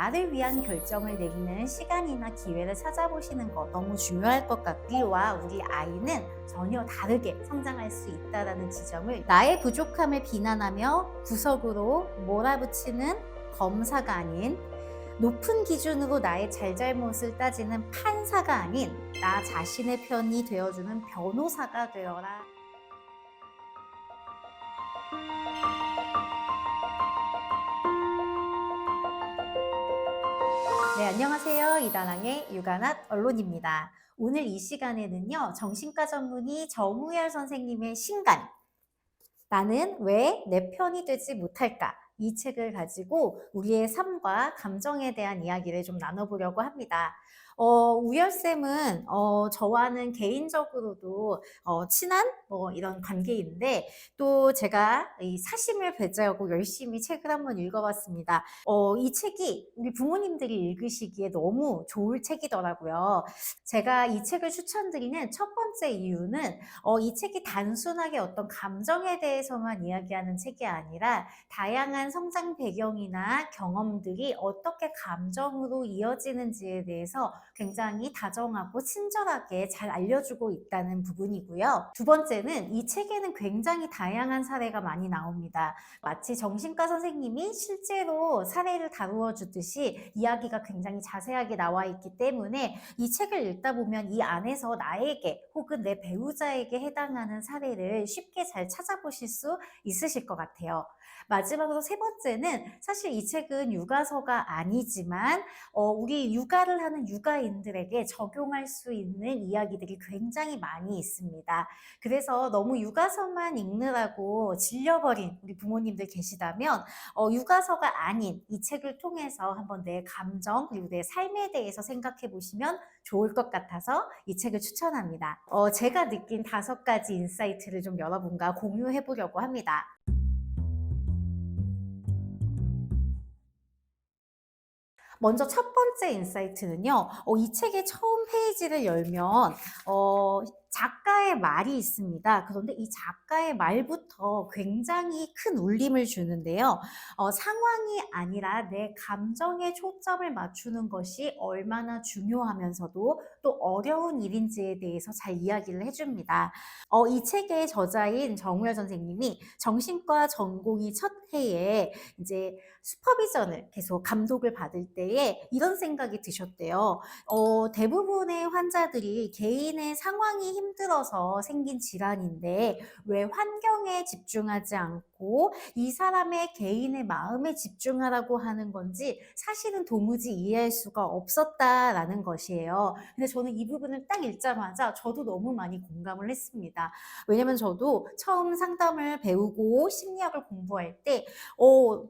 나를 위한 결정을 내리는 시간이나 기회를 찾아보시는 거 너무 중요할 것 같기와 우리 아이는 전혀 다르게 성장할 수 있다는 지점을 나의 부족함을 비난하며 구석으로 몰아붙이는 검사가 아닌 높은 기준으로 나의 잘잘못을 따지는 판사가 아닌 나 자신의 편이 되어주는 변호사가 되어라. 네, 안녕하세요. 이다랑의 육아낫 언론입니다. 오늘 이 시간에는요, 정신과 전문의 정우열 선생님의 신간, 나는 왜 내 편이 되지 못할까? 이 책을 가지고 우리의 삶과 감정에 대한 이야기를 좀 나눠보려고 합니다. 우열쌤은 저와는 개인적으로도 친한 이런 관계인데 또 제가 이 사심을 배제하고 열심히 책을 한번 읽어봤습니다. 이 책이 우리 부모님들이 읽으시기에 너무 좋을 책이더라고요. 제가 이 책을 추천드리는 첫 번째 이유는 이 책이 단순하게 어떤 감정에 대해서만 이야기하는 책이 아니라 다양한 성장 배경이나 경험들이 어떻게 감정으로 이어지는지에 대해서 굉장히 다정하고 친절하게 잘 알려주고 있다는 부분이고요. 두 번째는 이 책에는 굉장히 다양한 사례가 많이 나옵니다. 마치 정신과 선생님이 실제로 사례를 다루어 주듯이 이야기가 굉장히 자세하게 나와 있기 때문에 이 책을 읽다 보면 이 안에서 나에게 혹은 내 배우자에게 해당하는 사례를 쉽게 잘 찾아보실 수 있으실 것 같아요. 마지막으로 세 번째는 사실 이 책은 육아서가 아니지만 우리 육아를 하는 육아인들에게 적용할 수 있는 이야기들이 굉장히 많이 있습니다. 그래서 너무 육아서만 읽느라고 질려버린 우리 부모님들 계시다면 육아서가 아닌 이 책을 통해서 한번 내 감정 그리고 내 삶에 대해서 생각해 보시면 좋을 것 같아서 이 책을 추천합니다. 제가 느낀 5가지 인사이트를 좀 여러분과 공유해 보려고 합니다. 먼저 첫 번째 인사이트는요. 이 책의 처음 페이지를 열면 작가의 말이 있습니다. 그런데 이 작가의 말부터 굉장히 큰 울림을 주는데요. 상황이 아니라 내 감정에 초점을 맞추는 것이 얼마나 중요하면서도 또 어려운 일인지에 대해서 잘 이야기를 해줍니다. 이 책의 저자인 정우열 선생님이 정신과 전공의 첫 해에 이제 슈퍼비전을 계속 감독을 받을 때에 이런 생각이 드셨대요. 대부분의 환자들이 개인의 상황이 힘들어서 생긴 질환인데 왜 환경에 집중하지 않고 이 사람의 개인의 마음에 집중하라고 하는 건지 사실은 도무지 이해할 수가 없었다라는 것이에요. 근데 저는 이 부분을 딱 읽자마자 저도 너무 많이 공감을 했습니다. 왜냐면 저도 처음 상담을 배우고 심리학을 공부할 때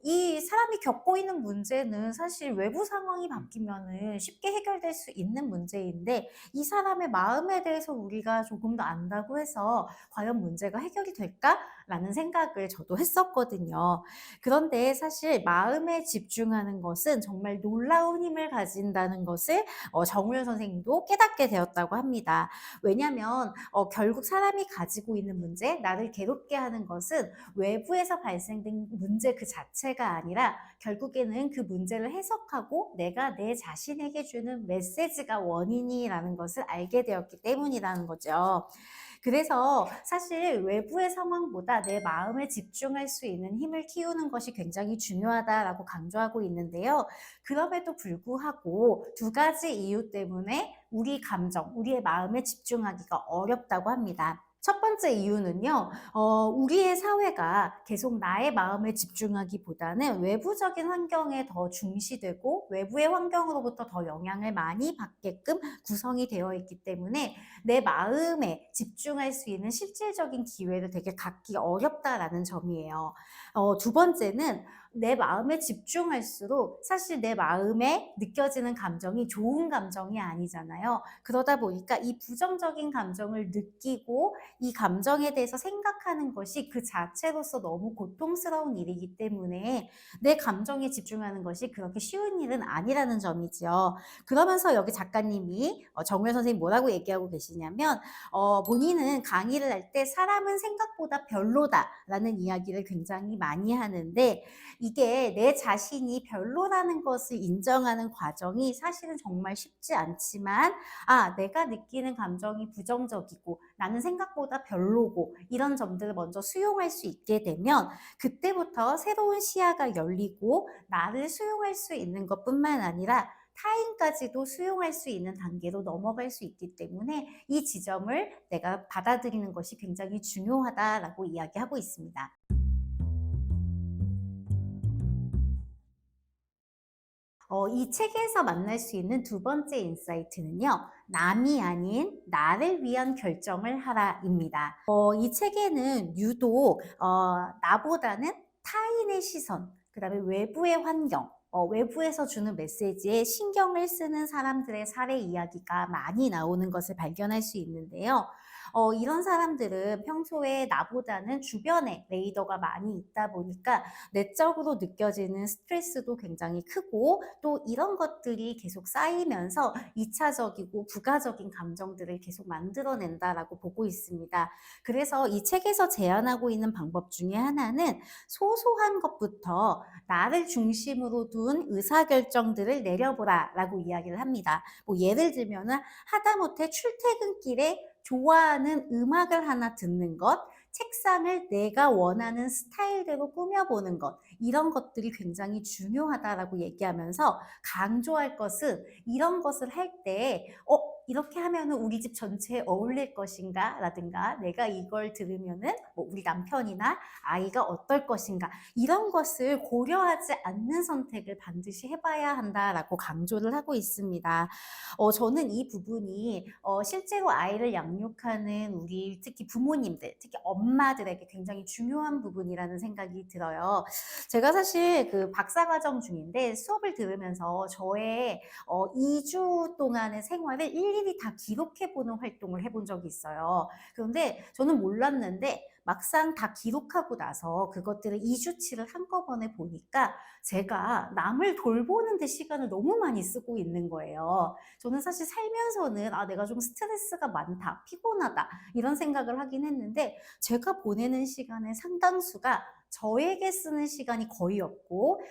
이 사람이 겪고 있는 문제는 사실 외부 상황이 바뀌면은 쉽게 해결될 수 있는 문제인데 이 사람의 마음에 대해서 우리가 조금 더 안다고 해서 과연 문제가 해결이 될까라는 생각을 저도 했었거든요. 그런데 사실 마음에 집중하는 것은 정말 놀라운 힘을 가진다는 것을 정우열 선생님도 깨닫게 되었다고 합니다. 왜냐하면 결국 사람이 가지고 있는 문제, 나를 괴롭게 하는 것은 외부에서 발생된 문제 그 자체가 아니라 결국에는 그 문제를 해석하고 내가 내 자신에게 주는 메시지가 원인이라는 것을 알게 되었기 때문이라는 거죠. 그래서 사실 외부의 상황보다 내 마음에 집중할 수 있는 힘을 키우는 것이 굉장히 중요하다라고 강조하고 있는데요. 그럼에도 불구하고 2가지 이유 때문에 우리 감정, 우리의 마음에 집중하기가 어렵다고 합니다. 첫 번째 이유는요, 우리의 사회가 계속 나의 마음에 집중하기보다는 외부적인 환경에 더 중시되고 외부의 환경으로부터 더 영향을 많이 받게끔 구성이 되어 있기 때문에 내 마음에 집중할 수 있는 실질적인 기회를 되게 갖기 어렵다라는 점이에요. 두 번째는 내 마음에 집중할수록 사실 내 마음에 느껴지는 감정이 좋은 감정이 아니잖아요. 그러다 보니까 이 부정적인 감정을 느끼고 이 감정에 대해서 생각하는 것이 그 자체로서 너무 고통스러운 일이기 때문에 내 감정에 집중하는 것이 그렇게 쉬운 일은 아니라는 점이죠. 그러면서 여기 작가님이 정우열 선생님이 뭐라고 얘기하고 계시냐면 본인은 강의를 할 때 사람은 생각보다 별로다라는 이야기를 굉장히 많이 하는데 이게 내 자신이 별로라는 것을 인정하는 과정이 사실은 정말 쉽지 않지만, 내가 느끼는 감정이 부정적이고 나는 생각보다 별로고 이런 점들을 먼저 수용할 수 있게 되면 그때부터 새로운 시야가 열리고 나를 수용할 수 있는 것뿐만 아니라 타인까지도 수용할 수 있는 단계로 넘어갈 수 있기 때문에 이 지점을 내가 받아들이는 것이 굉장히 중요하다라고 이야기하고 있습니다. 이 책에서 만날 수 있는 두 번째 인사이트는요, 남이 아닌 나를 위한 결정을 하라입니다. 이 책에는 유독 나보다는 타인의 시선, 그 다음에 외부의 환경, 외부에서 주는 메시지에 신경을 쓰는 사람들의 사례 이야기가 많이 나오는 것을 발견할 수 있는데요. 이런 사람들은 평소에 나보다는 주변에 레이더가 많이 있다 보니까 내적으로 느껴지는 스트레스도 굉장히 크고 또 이런 것들이 계속 쌓이면서 2차적이고 부가적인 감정들을 계속 만들어낸다라고 보고 있습니다. 그래서 이 책에서 제안하고 있는 방법 중에 하나는 소소한 것부터 나를 중심으로 둔 의사결정들을 내려보라라고 이야기를 합니다. 뭐 예를 들면은 하다못해 출퇴근길에 좋아하는 음악을 하나 듣는 것, 책상을 내가 원하는 스타일대로 꾸며보는 것, 이런 것들이 굉장히 중요하다라고 얘기하면서 강조할 것은 이런 것을 할 때, 이렇게 하면은 우리 집 전체에 어울릴 것인가? 라든가, 내가 이걸 들으면은 뭐 우리 남편이나 아이가 어떨 것인가? 이런 것을 고려하지 않는 선택을 반드시 해봐야 한다라고 강조를 하고 있습니다. 저는 이 부분이 실제로 아이를 양육하는 우리 특히 부모님들, 특히 엄마들에게 굉장히 중요한 부분이라는 생각이 들어요. 제가 사실 그 박사과정 중인데 수업을 들으면서 저의 2주 동안의 생활을 일일이 다 기록해보는 활동을 해본 적이 있어요. 그런데 저는 몰랐는데 막상 다 기록하고 나서 그것들을 2주치를 한꺼번에 보니까 제가 남을 돌보는 데 시간을 너무 많이 쓰고 있는 거예요. 저는 사실 살면서는 내가 좀 스트레스가 많다, 피곤하다 이런 생각을 하긴 했는데 제가 보내는 시간의 상당수가 저에게 쓰는 시간이 거의 없고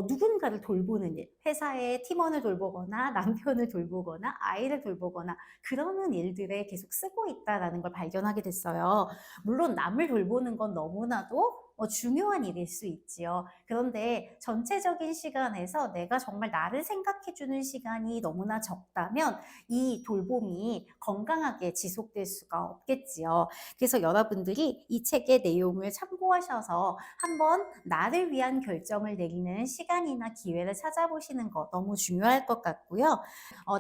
누군가를 돌보는 일, 회사의 팀원을 돌보거나 남편을 돌보거나 아이를 돌보거나 그러는 일들에 계속 쓰고 있다는 걸 발견하게 됐어요. 물론 남을 돌보는 건 너무나도 중요한 일일 수 있지요. 그런데 전체적인 시간에서 내가 정말 나를 생각해주는 시간이 너무나 적다면 이 돌봄이 건강하게 지속될 수가 없겠지요. 그래서 여러분들이 이 책의 내용을 참고하셔서 한번 나를 위한 결정을 내리는 시간이나 기회를 찾아보시는 거 너무 중요할 것 같고요.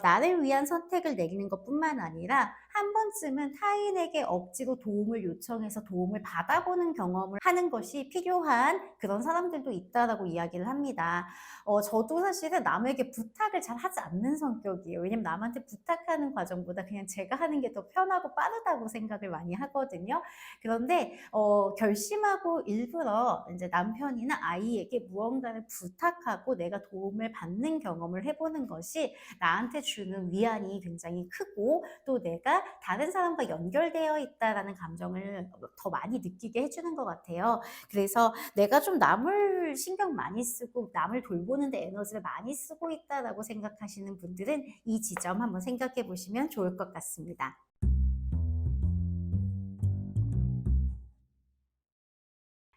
나를 위한 선택을 내리는 것뿐만 아니라 한 번쯤은 타인에게 억지로 도움을 요청해서 도움을 받아보는 경험을 하는 것이 필요한 그런 사람들도 있다라고 이야기를 합니다. 저도 사실은 남에게 부탁을 잘 하지 않는 성격이에요. 왜냐면 남한테 부탁하는 과정보다 그냥 제가 하는 게 더 편하고 빠르다고 생각을 많이 하거든요. 그런데 결심하고 일부러 이제 남편이나 아이에게 무언가를 부탁하고 내가 도움을 받는 경험을 해보는 것이 나한테 주는 위안이 굉장히 크고 또 내가 다른 사람과 연결되어 있다라는 감정을 더 많이 느끼게 해주는 것 같아요. 그래서 내가 좀 남을 신경 많이 쓰고 남을 돌보는데 에너지를 많이 쓰고 있다라고 생각하시는 분들은 이 지점 한번 생각해 보시면 좋을 것 같습니다.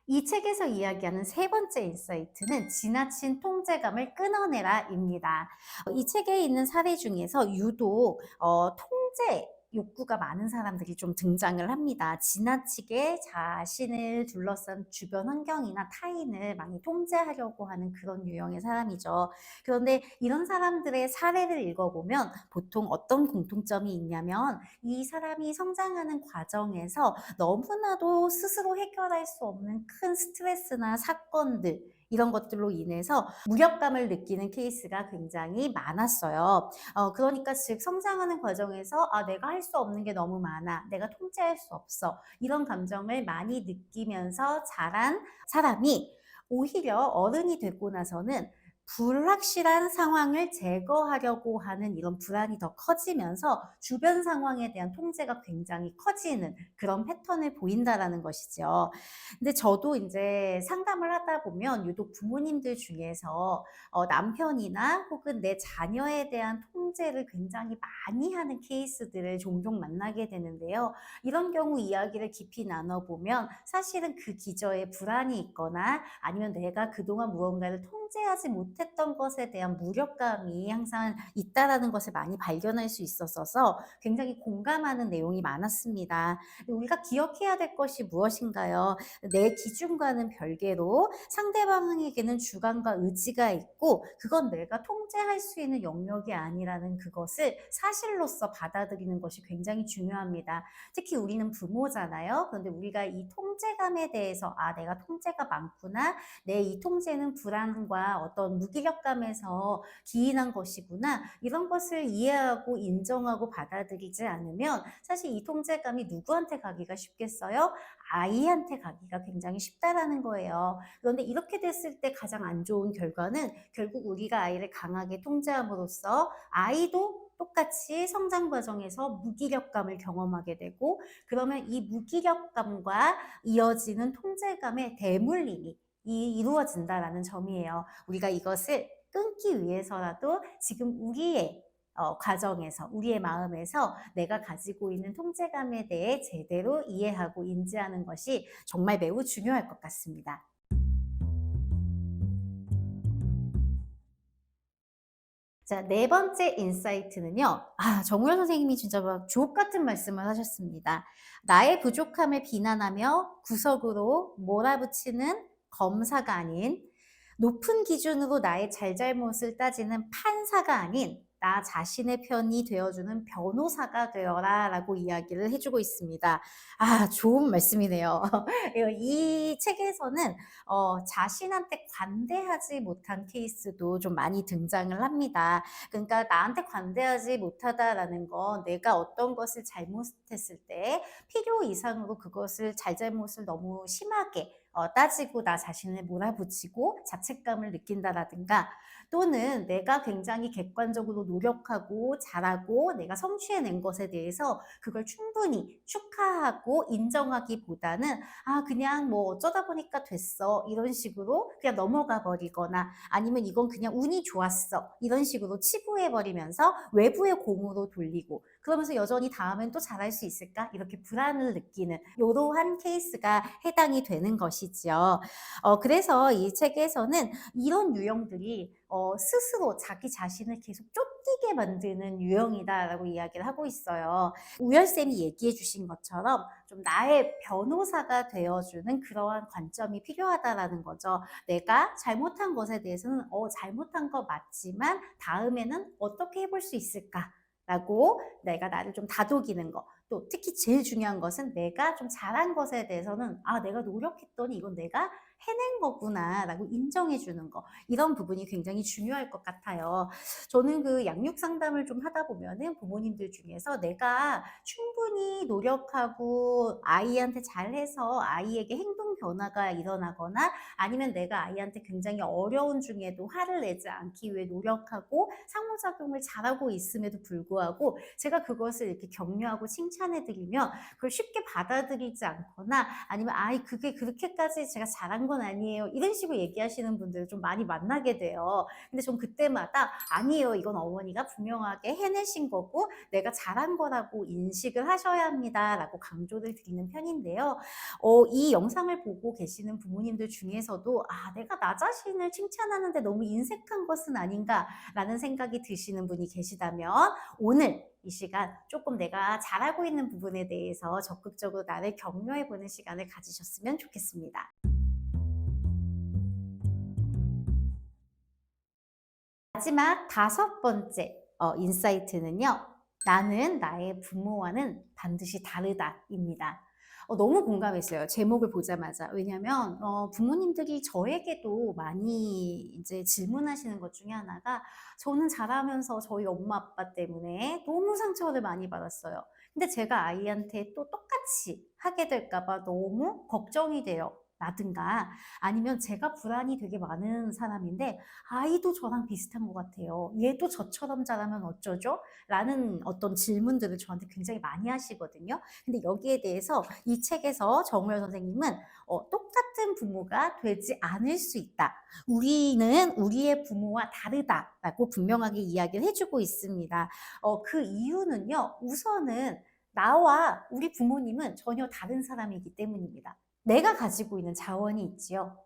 이 책에서 이야기하는 세 번째 인사이트는 지나친 통제감을 끊어내라입니다. 이 책에 있는 사례 중에서 유독 통제 욕구가 많은 사람들이 좀 등장을 합니다. 지나치게 자신을 둘러싼 주변 환경이나 타인을 많이 통제하려고 하는 그런 유형의 사람이죠. 그런데 이런 사람들의 사례를 읽어보면 보통 어떤 공통점이 있냐면 이 사람이 성장하는 과정에서 너무나도 스스로 해결할 수 없는 큰 스트레스나 사건들 이런 것들로 인해서 무력감을 느끼는 케이스가 굉장히 많았어요. 그러니까 즉 성장하는 과정에서 내가 할 수 없는 게 너무 많아. 내가 통제할 수 없어. 이런 감정을 많이 느끼면서 자란 사람이 오히려 어른이 되고 나서는 불확실한 상황을 제거하려고 하는 이런 불안이 더 커지면서 주변 상황에 대한 통제가 굉장히 커지는 그런 패턴을 보인다라는 것이죠. 근데 저도 인제 상담을 하다 보면 유독 부모님들 중에서 남편이나 혹은 내 자녀에 대한 통제를 굉장히 많이 하는 케이스들을 종종 만나게 되는데요. 이런 경우 이야기를 깊이 나눠보면 사실은 그 기저에 불안이 있거나 아니면 내가 그동안 무언가를 통제하지 못했던 것에 대한 무력감이 항상 있다라는 것을 많이 발견할 수 있었어서 굉장히 공감하는 내용이 많았습니다. 우리가 기억해야 될 것이 무엇인가요? 내 기준과는 별개로 상대방에게는 주관과 의지가 있고 그건 내가 통제할 수 있는 영역이 아니라는 그것을 사실로서 받아들이는 것이 굉장히 중요합니다. 특히 우리는 부모잖아요. 그런데 우리가 이 통제감에 대해서 내가 통제가 많구나. 내 이 통제는 불안과 어떤 무기력감에서 기인한 것이구나. 이런 것을 이해하고 인정하고 받아들이지 않으면 사실 이 통제감이 누구한테 가기가 쉽겠어요? 아이한테 가기가 굉장히 쉽다라는 거예요. 그런데 이렇게 됐을 때 가장 안 좋은 결과는 결국 우리가 아이를 강하게 통제함으로써 아이도 똑같이 성장 과정에서 무기력감을 경험하게 되고 그러면 이 무기력감과 이어지는 통제감의 대물림이 이루어진다라는 점이에요. 우리가 이것을 끊기 위해서라도 지금 우리의 과정에서 우리의 마음에서 내가 가지고 있는 통제감에 대해 제대로 이해하고 인지하는 것이 정말 매우 중요할 것 같습니다. 자, 네 번째 인사이트는요. 정우열 선생님이 진짜 막 주옥 같은 말씀을 하셨습니다. 나의 부족함을 비난하며 구석으로 몰아붙이는 검사가 아닌 높은 기준으로 나의 잘잘못을 따지는 판사가 아닌 나 자신의 편이 되어주는 변호사가 되어라 라고 이야기를 해주고 있습니다. 좋은 말씀이네요. 이 책에서는 자신한테 관대하지 못한 케이스도 좀 많이 등장을 합니다. 그러니까 나한테 관대하지 못하다라는 건 내가 어떤 것을 잘못했을 때 필요 이상으로 그것을 잘잘못을 너무 심하게 따지고 나 자신을 몰아붙이고 자책감을 느낀다라든가 또는 내가 굉장히 객관적으로 노력하고 잘하고 내가 성취해낸 것에 대해서 그걸 충분히 축하하고 인정하기보다는 그냥 뭐 어쩌다 보니까 됐어 이런 식으로 그냥 넘어가 버리거나 아니면 이건 그냥 운이 좋았어 이런 식으로 치부해 버리면서 외부의 공으로 돌리고 그러면서 여전히 다음엔 또 잘할 수 있을까 이렇게 불안을 느끼는 이러한 케이스가 해당이 되는 것이지요. 그래서 이 책에서는 이런 유형들이 스스로 자기 자신을 계속 쫓기게 만드는 유형이다라고 이야기를 하고 있어요. 우열쌤이 얘기해 주신 것처럼 좀 나의 변호사가 되어주는 그러한 관점이 필요하다라는 거죠. 내가 잘못한 것에 대해서는 잘못한 거 맞지만 다음에는 어떻게 해볼 수 있을까? 라고 내가 나를 좀 다독이는 거. 또 특히 제일 중요한 것은 내가 좀 잘한 것에 대해서는 내가 노력했더니 이건 내가 해낸 거구나라고 인정해 주는 거. 이런 부분이 굉장히 중요할 것 같아요. 저는 그 양육 상담을 좀 하다 보면은 부모님들 중에서 내가 충분히 노력하고 아이한테 잘해서 아이에게 행동 변화가 일어나거나 아니면 내가 아이한테 굉장히 어려운 중에도 화를 내지 않기 위해 노력하고 상호작용을 잘하고 있음에도 불구하고 제가 그것을 이렇게 격려하고 칭찬해 드리면 그걸 쉽게 받아들이지 않거나 아니면 그게 그렇게까지 제가 잘한 건 아니에요. 이런 식으로 얘기하시는 분들을 좀 많이 만나게 돼요. 근데 전 그때마다 아니에요. 이건 어머니가 분명하게 해내신 거고 내가 잘한 거라고 인식을 하셔야 합니다라고 강조를 드리는 편인데요. 이 영상을 보고 계시는 부모님들 중에서도 내가 나 자신을 칭찬하는데 너무 인색한 것은 아닌가라는 생각이 드시는 분이 계시다면 오늘 이 시간 조금 내가 잘하고 있는 부분에 대해서 적극적으로 나를 격려해 보는 시간을 가지셨으면 좋겠습니다. 마지막 다섯 번째 인사이트는요. 나는 나의 부모와는 반드시 다르다입니다. 너무 공감했어요. 제목을 보자마자. 왜냐면 부모님들이 저에게도 많이 이제 질문하시는 것 중에 하나가 저는 자라면서 저희 엄마 아빠 때문에 너무 상처를 많이 받았어요. 근데 제가 아이한테 또 똑같이 하게 될까 봐 너무 걱정이 돼요. 라든가 아니면 제가 불안이 되게 많은 사람인데 아이도 저랑 비슷한 것 같아요. 얘도 저처럼 자라면 어쩌죠? 라는 어떤 질문들을 저한테 굉장히 많이 하시거든요. 근데 여기에 대해서 이 책에서 정우열 선생님은 똑같은 부모가 되지 않을 수 있다. 우리는 우리의 부모와 다르다라고 분명하게 이야기를 해주고 있습니다. 그 이유는요, 우선은 나와 우리 부모님은 전혀 다른 사람이기 때문입니다. 내가 가지고 있는 자원이 있지요.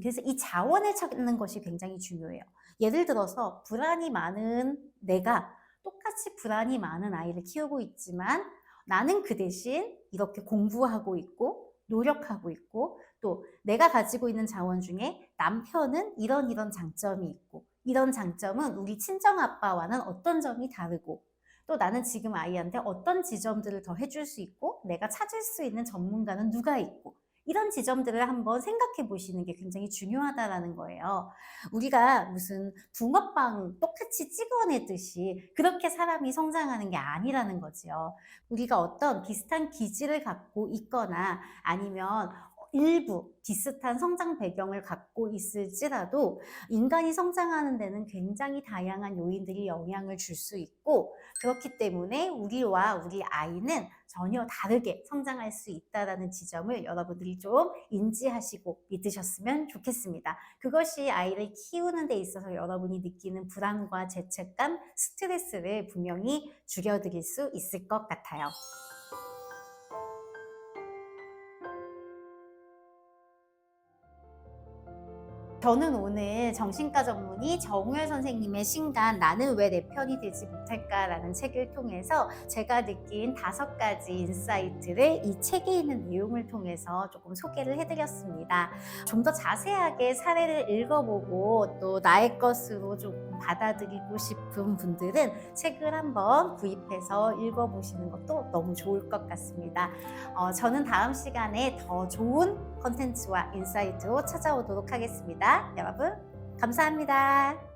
그래서 이 자원을 찾는 것이 굉장히 중요해요. 예를 들어서 불안이 많은 내가 똑같이 불안이 많은 아이를 키우고 있지만 나는 그 대신 이렇게 공부하고 있고 노력하고 있고 또 내가 가지고 있는 자원 중에 남편은 이런 장점이 있고 이런 장점은 우리 친정 아빠와는 어떤 점이 다르고 또 나는 지금 아이한테 어떤 지점들을 더 해줄 수 있고 내가 찾을 수 있는 전문가는 누가 있고 이런 지점들을 한번 생각해 보시는 게 굉장히 중요하다라는 거예요. 우리가 무슨 붕어빵 똑같이 찍어내듯이 그렇게 사람이 성장하는 게 아니라는 거지요. 우리가 어떤 비슷한 기질을 갖고 있거나 아니면 일부 비슷한 성장 배경을 갖고 있을지라도 인간이 성장하는 데는 굉장히 다양한 요인들이 영향을 줄 수 있고 그렇기 때문에 우리와 우리 아이는 전혀 다르게 성장할 수 있다는 지점을 여러분들이 좀 인지하시고 믿으셨으면 좋겠습니다. 그것이 아이를 키우는 데 있어서 여러분이 느끼는 불안과 죄책감, 스트레스를 분명히 줄여드릴 수 있을 것 같아요. 저는 오늘 정신과 전문의 정우열 선생님의 신간 나는 왜 내 편이 되지 못할까라는 책을 통해서 제가 느낀 5가지 인사이트를 이 책에 있는 내용을 통해서 조금 소개를 해드렸습니다. 좀 더 자세하게 사례를 읽어보고 또 나의 것으로 조금 받아들이고 싶은 분들은 책을 한번 구입해서 읽어보시는 것도 너무 좋을 것 같습니다. 저는 다음 시간에 더 좋은 컨텐츠와 인사이트로 찾아오도록 하겠습니다. 여러분, 감사합니다.